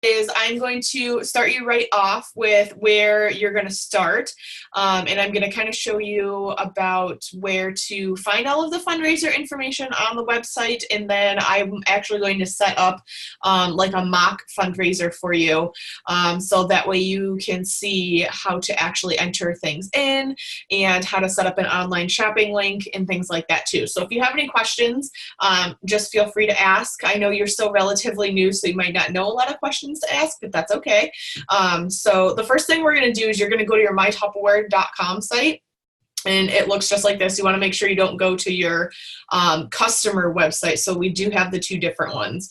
is I'm going to start you right off with where you're going to start, and I'm going to kind of show you about where to find all of the fundraiser information on the website, and then I'm actually going to set up like a mock fundraiser for you, so that way you can see how to actually enter things in and how to set up an online shopping link and things like that too. So if you have any questions, just feel free to ask. I know you're still relatively new, so you might not know a lot of questions to ask, but that's okay. So the first thing we're going to do is you're going to go to your mytupperware.com site, and it looks just like this. You want to make sure you don't go to your customer website. So we do have the two different ones.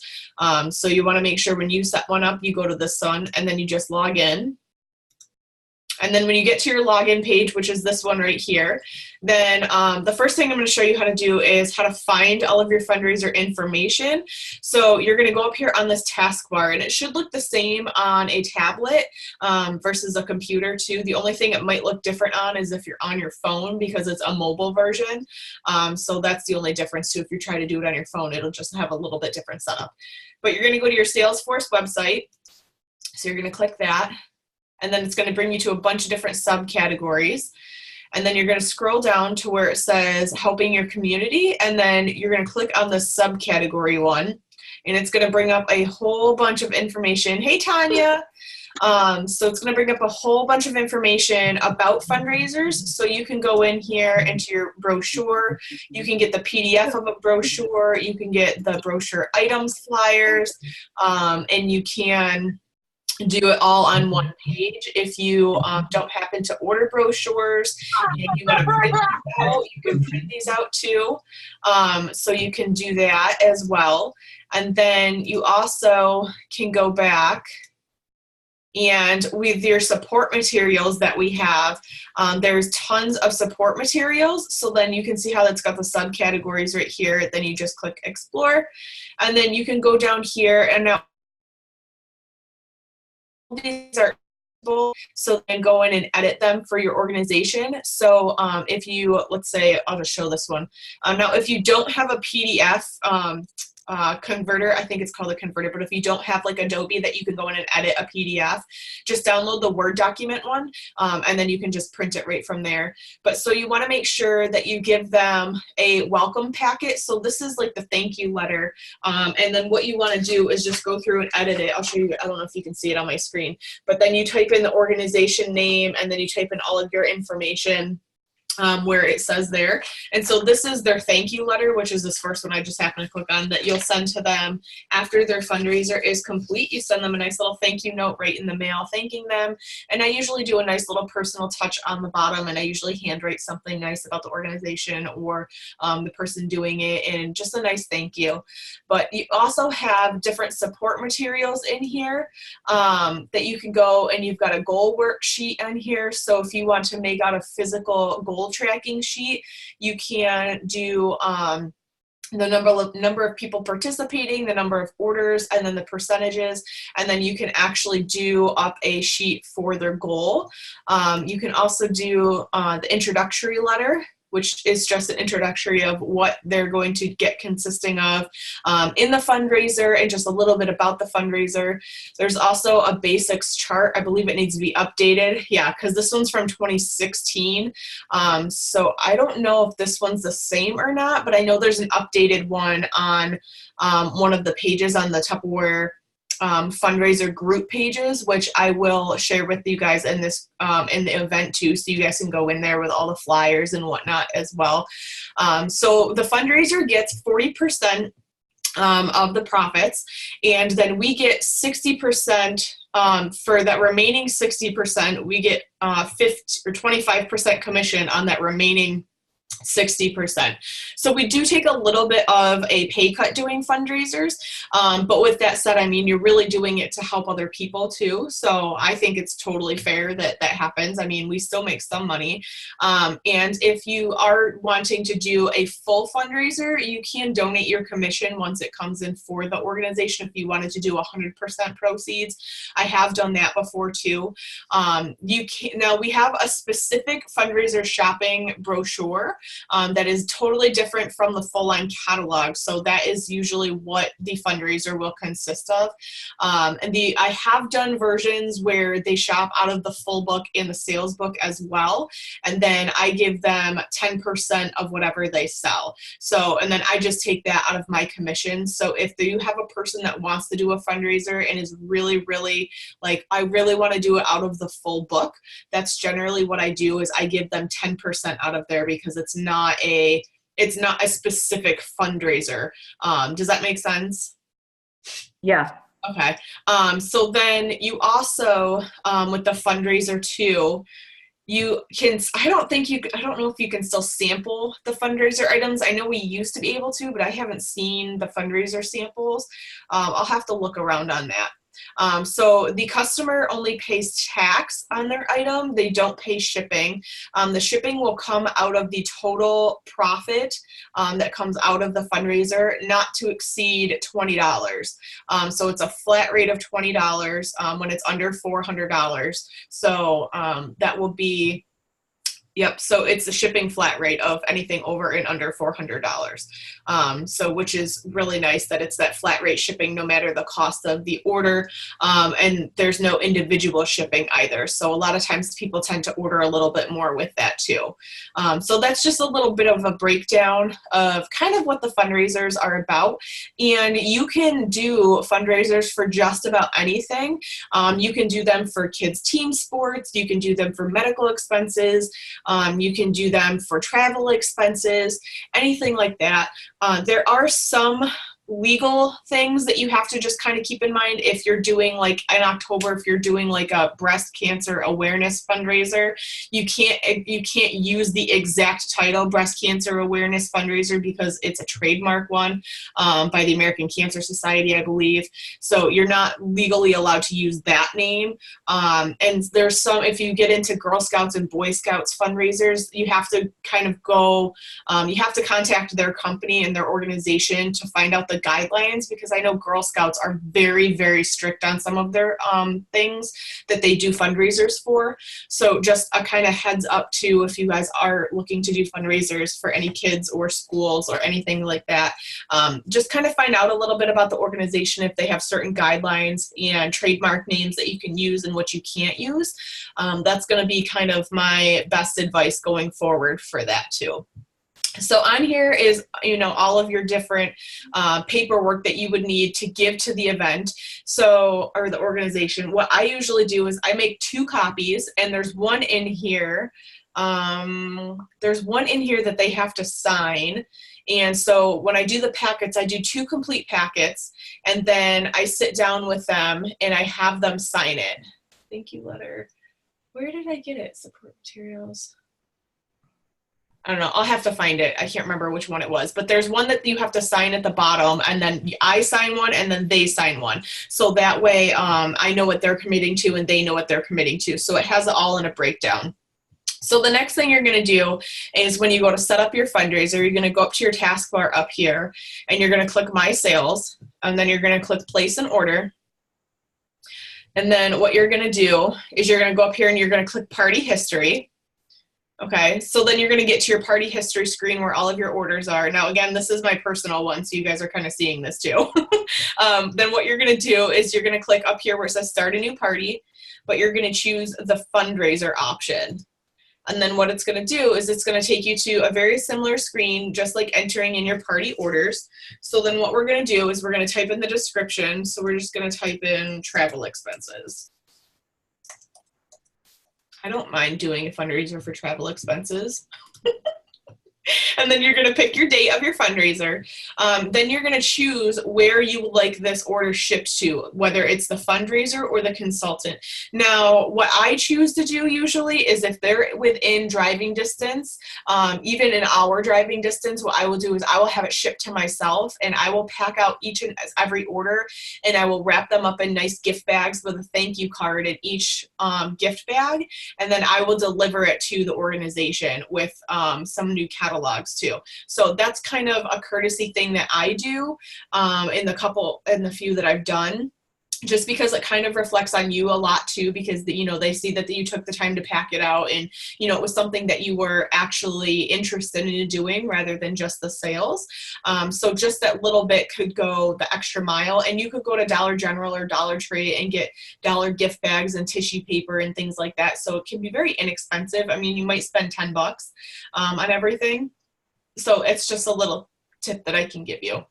So you want to make sure when you set one up, you go to this one, and then you just log in. And then when you get to your login page, which is this one right here, then the first thing I'm going to show you how to do is how to find all of your fundraiser information. So you're going to go up here on this taskbar, and it should look the same on a tablet versus a computer too. The only thing it might look different on is if you're on your phone, because it's a mobile version. So that's the only difference too. If you try to do it on your phone, it'll just have a little bit different setup. But you're going to go to your Salesforce website. So you're going to click that. And then it's going to bring you to a bunch of different subcategories. And then you're going to scroll down to where it says helping your community. And then you're going to click on the subcategory one. And it's going to bring up a whole bunch of information. Hey, Tanya. So it's going to bring up a whole bunch of information about fundraisers. So you can go in here into your brochure. You can get the PDF of a brochure. You can get the brochure items flyers. And you can do it all on one page. If you don't happen to order brochures and you want to print these out, you can print these out too. So you can do that as well. And then you also can go back, and with your support materials that we have, there's tons of support materials. So then you can see how that's got the subcategories right here. Then you just click explore, and then you can go down here, and now these are so then go in and edit them for your organization. So if you, let's say, I'll just show this one. Now, if you don't have a PDF converter, I think it's called a converter, but if you don't have like Adobe that you can go in and edit a PDF, just download the Word document one, and then you can just print it right from there. But so you want to make sure that you give them a welcome packet. So this is like the thank you letter, and then what you want to do is just go through and edit it. I'll show you, I don't know if you can see it on my screen, but then you type in the organization name, and then you type in all of your information where it says there. And so this is their thank you letter, which is this first one I just happened to click on, that you'll send to them after their fundraiser is complete. You send them a nice little thank you note right in the mail thanking them. And I usually do a nice little personal touch on the bottom, and I usually handwrite something nice about the organization or the person doing it, and just a nice thank you. But you also have different support materials in here that you can go, and you've got a goal worksheet in here. So if you want to make out a physical goal tracking sheet, you can do the number of people participating, the number of orders, and then the percentages, and then you can actually do up a sheet for their goal. You can also do the introductory letter, which is just an introductory of what they're going to get consisting of in the fundraiser, and just a little bit about the fundraiser. There's also a basics chart. I believe it needs to be updated. Yeah, because this one's from 2016. So I don't know if this one's the same or not, but I know there's an updated one on one of the pages on the Tupperware fundraiser group pages, which I will share with you guys in this in the event too, so you guys can go in there with all the flyers and whatnot as well. So the fundraiser gets 40% of the profits, and then we get 60%. For that remaining 60%, we get 25% commission on that remaining 60%. So we do take a little bit of a pay cut doing fundraisers, but with that said, I mean, you're really doing it to help other people too. So I think it's totally fair that that happens. I mean, we still make some money. And if you are wanting to do a full fundraiser, you can donate your commission once it comes in for the organization. If you wanted to do 100% proceeds, I have done that before too. You can, now we have a specific fundraiser shopping brochure that is totally different from the full line catalog. So that is usually what the fundraiser will consist of. I have done versions where they shop out of the full book and the sales book as well, and then I give them 10% of whatever they sell. So, and then I just take that out of my commission. So if you have a person that wants to do a fundraiser and is really like, I really want to do it out of the full book, that's generally what I do, is I give them 10% out of there, because it's not a specific fundraiser. Does that make sense? Yeah. Okay. So then you also, with the fundraiser too, you can, I don't know if you can still sample the fundraiser items. I know we used to be able to, but I haven't seen the fundraiser samples. I'll have to look around on that. So the customer only pays tax on their item. They don't pay shipping. The shipping will come out of the total profit that comes out of the fundraiser, not to exceed $20. So it's a flat rate of $20 when it's under $400. So that will be, yep, so it's a shipping flat rate of anything over and under $400. So which is really nice that it's that flat rate shipping no matter the cost of the order, and there's no individual shipping either. So a lot of times people tend to order a little bit more with that too. So that's just a little bit of a breakdown of kind of what the fundraisers are about. And you can do fundraisers for just about anything. You can do them for kids' team sports. You can do them for medical expenses. You can do them for travel expenses, anything like that. There are some legal things that you have to just kind of keep in mind if you're doing, like in October, if you're doing like a breast cancer awareness fundraiser, you can't use the exact title breast cancer awareness fundraiser, because it's a trademark one by the American Cancer Society, I believe. So you're not legally allowed to use that name. And there's some, if you get into Girl Scouts and Boy Scouts fundraisers, you have to kind of go, you have to contact their company and their organization to find out the guidelines, because I know Girl Scouts are very strict on some of their things that they do fundraisers for. So just a kind of heads up too, if you guys are looking to do fundraisers for any kids or schools or anything like that, just kind of find out a little bit about the organization, if they have certain guidelines and trademark names that you can use and what you can't use. That's going to be kind of my best advice going forward for that too. So on here is, all of your different paperwork that you would need to give to the event, or the organization. What I usually do is I make 2 copies, and there's one in here. There's one in here that they have to sign. And so when I do the packets, I do 2 complete packets, and then I sit down with them and I have them sign it. Thank you letter. Where did I get it? Support materials. I don't know. I'll have to find it. I can't remember which one it was, but there's one that you have to sign at the bottom, and then I sign one, and then they sign one. So that way I know what they're committing to, and they know what they're committing to. So it has it all in a breakdown. So the next thing you're going to do is, when you go to set up your fundraiser, you're going to go up to your taskbar up here, and you're going to click My Sales, and then you're going to click Place an Order. And then what you're going to do is you're going to go up here and you're going to click Party History. Okay, so then you're going to get to your party history screen where all of your orders are. Now, again, this is my personal one, so you guys are kind of seeing this too. Then what you're going to do is you're going to click up here where it says Start a New Party, but you're going to choose the fundraiser option. And then what it's going to do is it's going to take you to a very similar screen, just like entering in your party orders. So then what we're going to do is we're going to type in the description. So we're just going to type in travel expenses. I don't mind doing a fundraiser for travel expenses. And then you're going to pick your date of your fundraiser. Then you're going to choose where you would like this order shipped to, whether it's the fundraiser or the consultant. Now, what I choose to do usually is, if they're within driving distance, even an hour driving distance, what I will do is I will have it shipped to myself, and I will pack out each and every order, and I will wrap them up in nice gift bags with a thank you card in each gift bag, and then I will deliver it to the organization with some new catalogs too. So that's kind of a courtesy thing that I do in the few that I've done. just because it kind of reflects on you a lot too, because you know, they see that you took the time to pack it out, and you know, it was something that you were actually interested in doing rather than just the sales. So just that little bit could go the extra mile, and you could go to Dollar General or Dollar Tree and get dollar gift bags and tissue paper and things like that. So it can be very inexpensive. I mean, you might spend $10 on everything. So it's just a little tip that I can give you.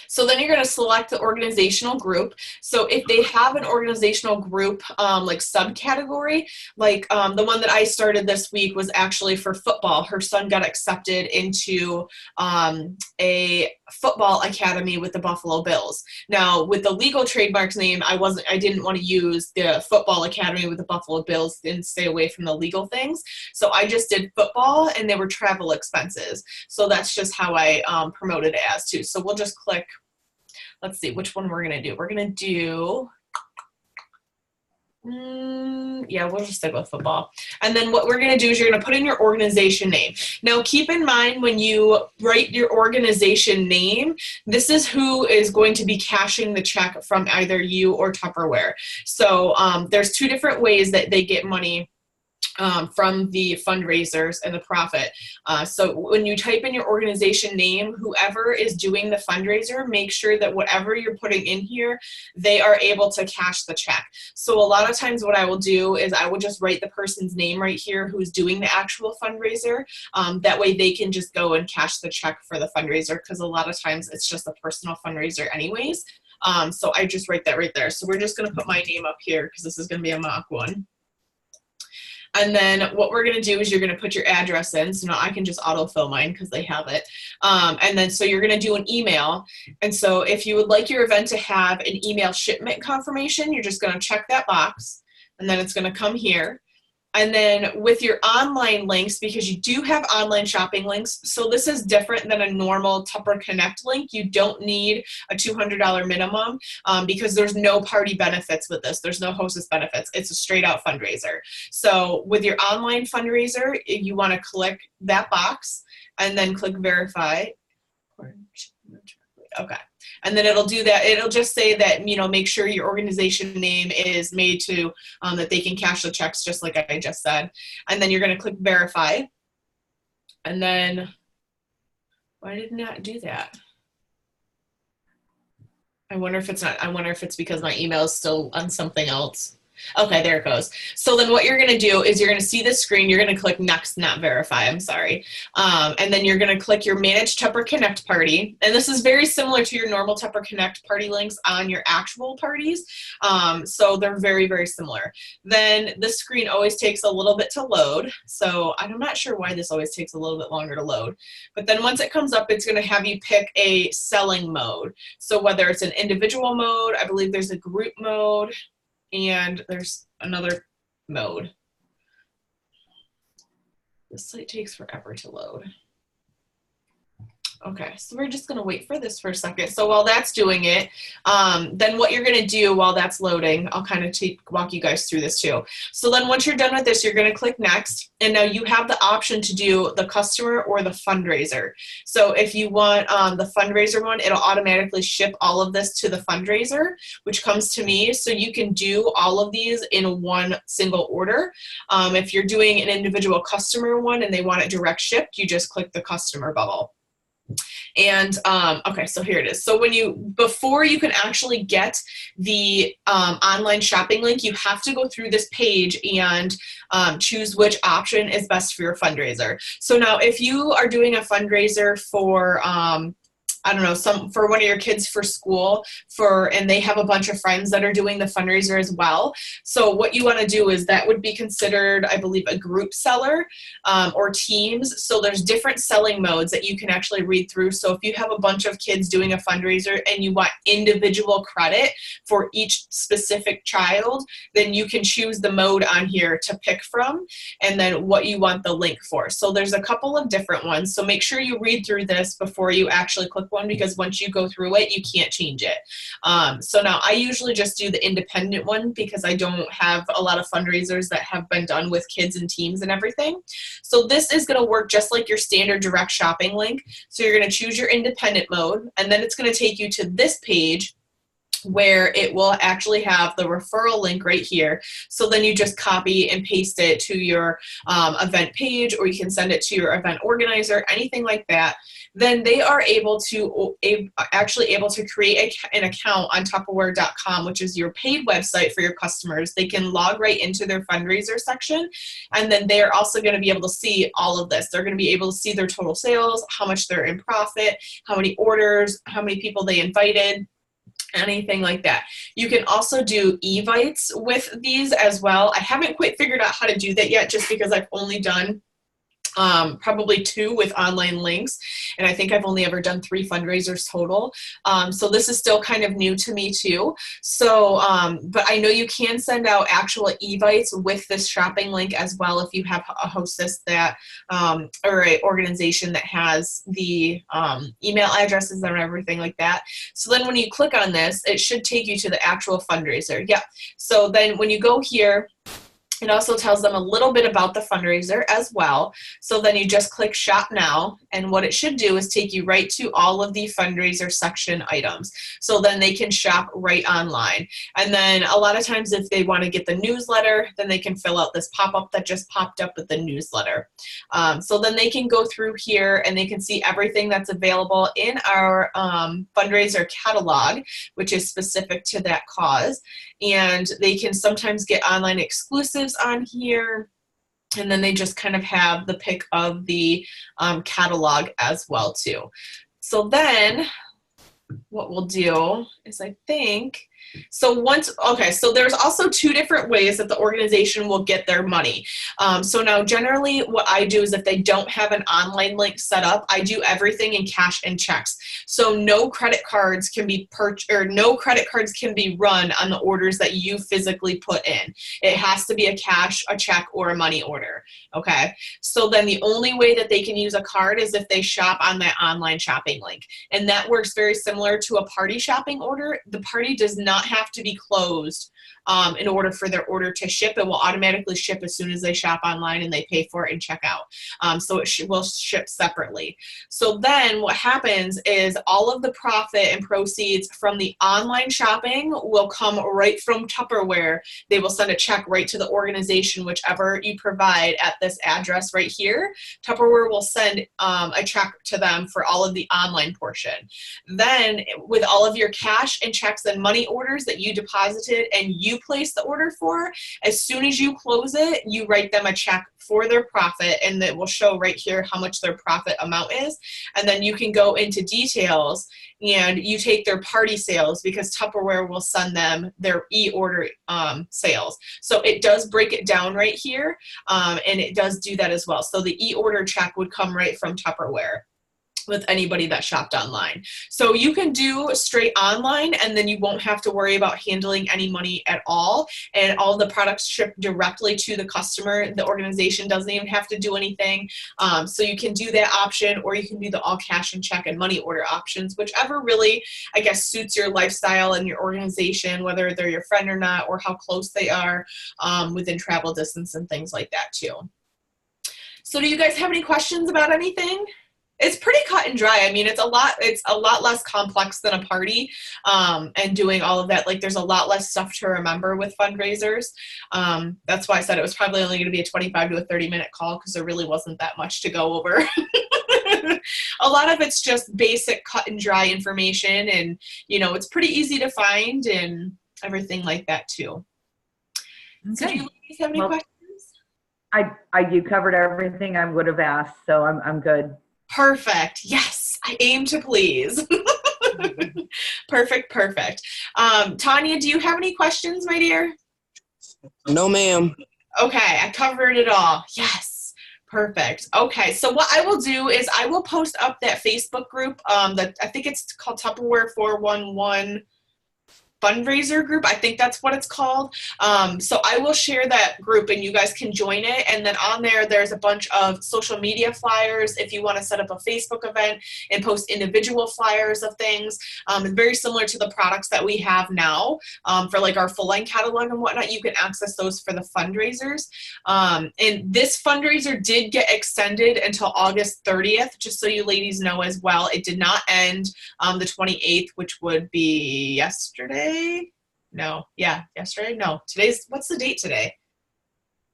So then you're going to select the organizational group. So if they have an organizational group, like subcategory, like the one that I started this week was actually for football. Her son got accepted into a football academy with the Buffalo Bills. Now with the legal trademarks name, I didn't want to use the football academy with the Buffalo Bills and stay away from the legal things. So I just did football, and they were travel expenses. So that's just how I promoted it as too. So we'll just click. Let's see which one we're going to do. We're going to do, yeah, we'll just stick with football. And then what we're going to do is you're going to put in your organization name. Now, keep in mind when you write your organization name, this is who is going to be cashing the check from either you or Tupperware. So there's two different ways that they get money from the fundraisers and the profit. So when you type in your organization name, whoever is doing the fundraiser, make sure that whatever you're putting in here, they are able to cash the check. So a lot of times what I will do is I will just write the person's name right here who's doing the actual fundraiser. That way they can just go and cash the check for the fundraiser, because a lot of times it's just a personal fundraiser anyways. So I just write that right there. So we're just going to put my name up here because this is going to be a mock one. And then what we're going to do is you're going to put your address in. So now I can just autofill mine because they have it. And then so you're going to do an email. And so if you would like your event to have an email shipment confirmation, you're just going to check that box. And then it's going to come here. And then with your online links, because you do have online shopping links, so this is different than a normal Tupper Connect link. You don't need a $200 minimum because there's no party benefits with this. There's no hostess benefits. It's a straight out fundraiser. So with your online fundraiser, you want to click that box and then click verify. Okay. And then it'll do that. It'll just say that, you know, make sure your organization name is made to, that they can cash the checks just like I just said. And then you're going to click verify. And then, why did it not do that? I wonder if it's because my email is still on something else. Okay, there it goes. So then what you're going to do is you're going to see this screen. You're going to click next, not verify. I'm sorry. And then you're going to click your Manage Tupper Connect party. And this is very similar to your normal Tupper Connect party links on your actual parties. So they're very, very similar. Then this screen always takes a little bit to load. So I'm not sure why this always takes a little bit longer to load. But then once it comes up, it's going to have you pick a selling mode. So whether it's an individual mode, I believe there's a group mode, and there's another mode. This site takes forever to load. Okay, so we're just gonna wait for this for a second. So while that's doing it, then what you're gonna do while that's loading, I'll kind of walk you guys through this too. So then once you're done with this, you're gonna click next, and now you have the option to do the customer or the fundraiser. So if you want the fundraiser one, it'll automatically ship all of this to the fundraiser, which comes to me. So you can do all of these in one single order. If you're doing an individual customer one and they want it direct shipped, you just click the customer bubble. And okay, so here it is. So before you can actually get the online shopping link, you have to go through this page and choose which option is best for your fundraiser. So now if you are doing a fundraiser for I don't know, for one of your kids for school, and they have a bunch of friends that are doing the fundraiser as well. So what you want to do is that would be considered, I believe, a group seller or teams. So there's different selling modes that you can actually read through. So if you have a bunch of kids doing a fundraiser and you want individual credit for each specific child, then you can choose the mode on here to pick from and then what you want the link for. So there's a couple of different ones. So make sure you read through this before you actually click one, because once you go through it, you can't change it. So now I usually just do the independent one because I don't have a lot of fundraisers that have been done with kids and teams and everything. So this is going to work just like your standard direct shopping link. So you're going to choose your independent mode, and then it's going to take you to this page where it will actually have the referral link right here. So then you just copy and paste it to your event page, or you can send it to your event organizer, anything like that. Then they are actually able to create an account on Tupperware.com, which is your paid website for your customers. They can log right into their fundraiser section, and then they're also going to be able to see all of this. They're going to be able to see their total sales, how much they're in profit, how many orders, how many people they invited, anything like that. You can also do evites with these as well. I haven't quite figured out how to do that yet, just because I've only done probably 2 with online links, and I think I've only ever done 3 fundraisers total. So this is still kind of new to me too. So, but I know you can send out actual evites with this shopping link as well if you have a hostess that, or an organization that has the email addresses and everything like that. So then when you click on this, it should take you to the actual fundraiser. Yep. So then when you go here, it also tells them a little bit about the fundraiser as well. So then you just click Shop Now, and what it should do is take you right to all of the fundraiser section items. So then they can shop right online. And then a lot of times if they want to get the newsletter, then they can fill out this pop-up that just popped up with the newsletter. So then they can go through here and they can see everything that's available in our fundraiser catalog, which is specific to that cause. And they can sometimes get online exclusives on here, and then they just kind of have the pick of the catalog as well too. So then what we'll do is so there's also 2 different ways that the organization will get their money. So now generally what I do is if they don't have an online link set up, I do everything in cash and checks. So no credit cards can be no credit cards can be run on the orders that you physically put in. It has to be a cash, a check, or a money order. Okay. So then the only way that they can use a card is if they shop on that online shopping link. And that works very similar to a party shopping order. The party does not have to be closed in order for their order to ship. It will automatically ship as soon as they shop online and they pay for it and check out. So it will ship separately. So then what happens is all of the profit and proceeds from the online shopping will come right from Tupperware. They will send a check right to the organization, whichever you provide at this address right here. Tupperware will send a check to them for all of the online portion. Then with all of your cash and checks and money orders that you deposited and you place the order for, as soon as you close it, you write them a check for their profit, and it will show right here how much their profit amount is. And then you can go into details and you take their party sales, because Tupperware will send them their e-order sales. So it does break it down right here, and it does do that as well. So the e-order check would come right from Tupperware with anybody that shopped online. So you can do straight online, and then you won't have to worry about handling any money at all. And all the products ship directly to the customer. The organization doesn't even have to do anything. So you can do that option, or you can do the all cash and check and money order options, whichever really, I guess, suits your lifestyle and your organization, whether they're your friend or not, or how close they are within travel distance and things like that too. So do you guys have any questions about anything? It's pretty cut and dry. I mean, it's a lot less complex than a party, and doing all of that. Like, there's a lot less stuff to remember with fundraisers. That's why I said it was probably only going to be a 25 to a 30-minute call, because there really wasn't that much to go over. A lot of it's just basic cut and dry information, and it's pretty easy to find and everything like that too. Okay. So do you ladies have any questions? You covered everything I would have asked, so I'm good. Perfect. Yes, I aim to please. Perfect. Tanya, do you have any questions, my dear? No, ma'am. Okay, I covered it all. Yes, perfect. Okay, so what I will do is I will post up that Facebook group that I think it's called Tupperware 411 Fundraiser group. I think that's what it's called. So I will share that group and you guys can join it. And then on there's a bunch of social media flyers if you want to set up a Facebook event and post individual flyers of things. It's very similar to the products that we have now for like our full line catalog and whatnot. You can access those for the fundraisers. And this fundraiser did get extended until August 30th, just so you ladies know as well. It did not end the 28th, which would be yesterday. yesterday. No, yeah, yesterday. No, what's the date today?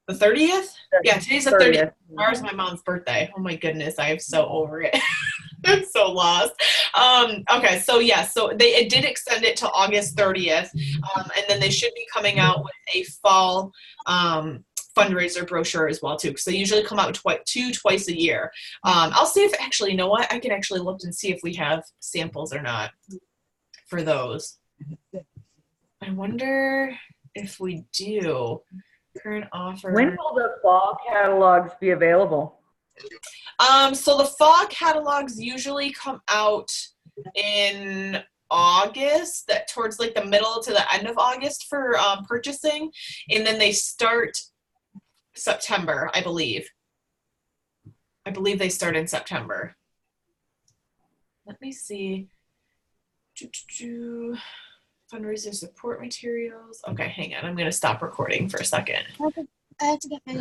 The 30th? Yeah, today's the 30th. Tomorrow's my mom's birthday. Oh my goodness, I am so over it. I'm so lost. Okay, so yeah, so it did extend it to August 30th, and then they should be coming out with a fall fundraiser brochure as well too, because they usually come out twice a year. I'll see if actually, you know what? I can actually look and see if we have samples or not for those. I wonder if we do. Current offer. When will the fall catalogs be available? So the fall catalogs usually come out in August, that towards like the middle to the end of August for purchasing, and then they start September, I believe. I believe they start in September. Let me see. Fundraiser support materials. Okay, hang on. I'm going to stop recording for a second. I have to get my